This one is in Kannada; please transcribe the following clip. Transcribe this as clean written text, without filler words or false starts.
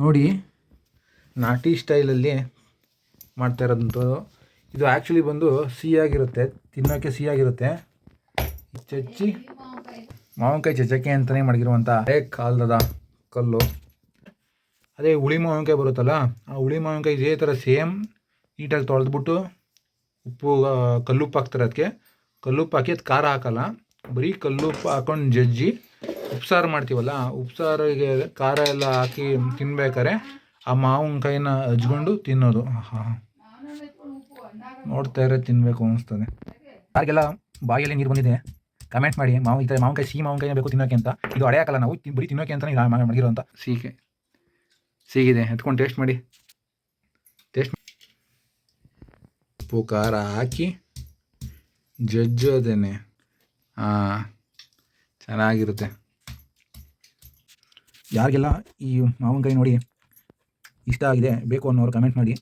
ನೋಡಿ, ನಾಟಿ ಸ್ಟೈಲಲ್ಲಿ ಮಾಡ್ತಾ ಇರೋದಂತೂ ಇದು ಆ್ಯಕ್ಚುಲಿ ಬಂದು ಸಿಹಿಯಾಗಿರುತ್ತೆ, ತಿನ್ನೋಕ್ಕೆ ಸಿಹಿಯಾಗಿರುತ್ತೆ. ಚಚ್ಚಿ ಮಾವಿನಕಾಯಿ ಚಚ್ಚಕ್ಕೆ ಅಂತಲೇ ಮಾಡಿರುವಂಥ ಹಳೆ ಕಾಲದ ಕಲ್ಲು. ಅದೇ ಹುಳಿ ಮಾವಿನಕಾಯಿ ಬರುತ್ತಲ್ಲ, ಆ ಹುಳಿ ಮಾವಿನಕಾಯಿ ಇದೇ ಥರ ಸೇಮ್ ನೀಟಾಗಿ ತೊಳೆದ್ಬಿಟ್ಟು ಉಪ್ಪು ಕಲ್ಲುಪ್ಪು ಹಾಕ್ತಾರೆ. ಅದಕ್ಕೆ ಕಲ್ಲುಪ್ಪು ಹಾಕಿ ಅದು ಖಾರ ಹಾಕಲ್ಲ, ಬರೀ ಕಲ್ಲುಪ್ಪು ಹಾಕೊಂಡು ಜಜ್ಜಿ ಉಪ್ಸಾರು ಮಾಡ್ತೀವಲ್ಲ, ಉಪ್ಸಾರಿಗೆ ಖಾರ ಎಲ್ಲ ಹಾಕಿ ತಿನ್ಬೇಕಾರೆ ಆ ಮಾವಿನಕಾಯಿನ ಹಚ್ಕೊಂಡು ತಿನ್ನೋದು. ನೋಡ್ತಾ ಇರೋ ತಿನ್ನಬೇಕು ಅನಿಸ್ತದೆ. ಯಾರಿಗೆಲ್ಲ ಬಾಯಲ್ಲಿ ನೀರು ಬಂದಿದೆ ಕಮೆಂಟ್ ಮಾಡಿ. ಈ ಥರ ಮಾವಿನಕಾಯಿ ಸಿಹಿ ಮಾವಿನಕಾಯಿನ ಬೇಕು ತಿನ್ನೋಕೆ ಅಂತ. ಇದು ಹಳೆ ಹಾಕಲ್ಲ, ನಾವು ಬರೀ ತಿನ್ನೋಕೆ ಅಂತ ಮಾಡಿರೋಂಥ ಸಿಹಿಗಿದೆ. ಎತ್ಕೊಂಡು ಟೇಸ್ಟ್ ಮಾಡಿ. ಉಪ್ಪು ಖಾರ ಹಾಕಿ ಜಜ್ಜೋದೇನೆ, ಚೆನ್ನಾಗಿರುತ್ತೆ. ಯಾರಿಗೆಲ್ಲ ಈ ಮಾವಿನಕಾಯಿ ನೋಡಿ ಇಷ್ಟ ಆಗಿದೆ ಬೇಕು ಅನ್ನೋರು ಕಮೆಂಟ್ ಮಾಡಿ.